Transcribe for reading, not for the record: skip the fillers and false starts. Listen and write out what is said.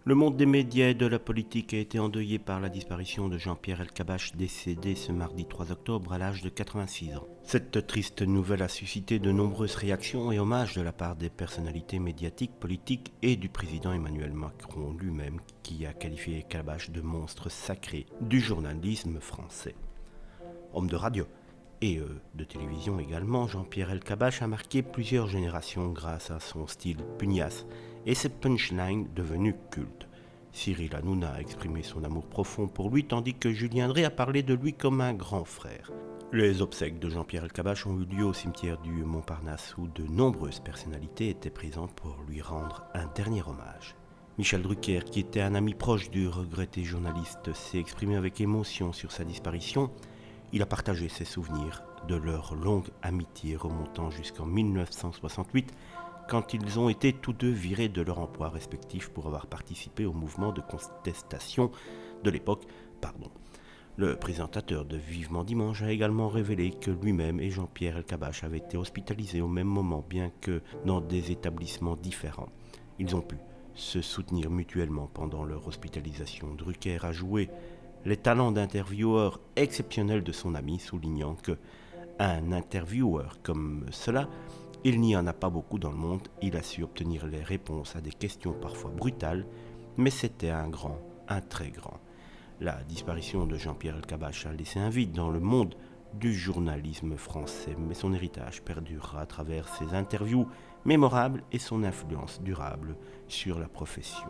Le monde des médias et de la politique a été endeuillé par la disparition de Jean-Pierre Elkabbach, décédé ce mardi 3 octobre à l'âge de 86 ans. Cette triste nouvelle a suscité de nombreuses réactions et hommages de la part des personnalités médiatiques, politiques et du président Emmanuel Macron lui-même, qui a qualifié Elkabbach de monstre sacré du journalisme français. Homme de radio et de télévision également, Jean-Pierre Elkabbach a marqué plusieurs générations grâce à son style pugnace et ses punchlines devenues cultes. Cyril Hanouna a exprimé son amour profond pour lui, tandis que Julien Drey a parlé de lui comme un grand frère. Les obsèques de Jean-Pierre Elkabbach ont eu lieu au cimetière du Montparnasse, où de nombreuses personnalités étaient présentes pour lui rendre un dernier hommage. Michel Drucker, qui était un ami proche du regretté journaliste, s'est exprimé avec émotion sur sa disparition. Il a partagé ses souvenirs de leur longue amitié remontant jusqu'en 1968, quand ils ont été tous deux virés de leur emploi respectif pour avoir participé au mouvement de contestation de l'époque. Le présentateur de Vivement Dimanche a également révélé que lui-même et Jean-Pierre Elkabbach avaient été hospitalisés au même moment, bien que dans des établissements différents. Ils ont pu se soutenir mutuellement pendant leur hospitalisation. Drucker a joué les talents d'intervieweur exceptionnels de son ami, soulignant que un intervieweur comme cela, il n'y en a pas beaucoup dans le monde. Il a su obtenir les réponses à des questions parfois brutales, mais c'était un très grand. La disparition de Jean-Pierre Elkabbach a laissé un vide dans le monde du journalisme français, mais son héritage perdurera à travers ses interviews mémorables et son influence durable sur la profession.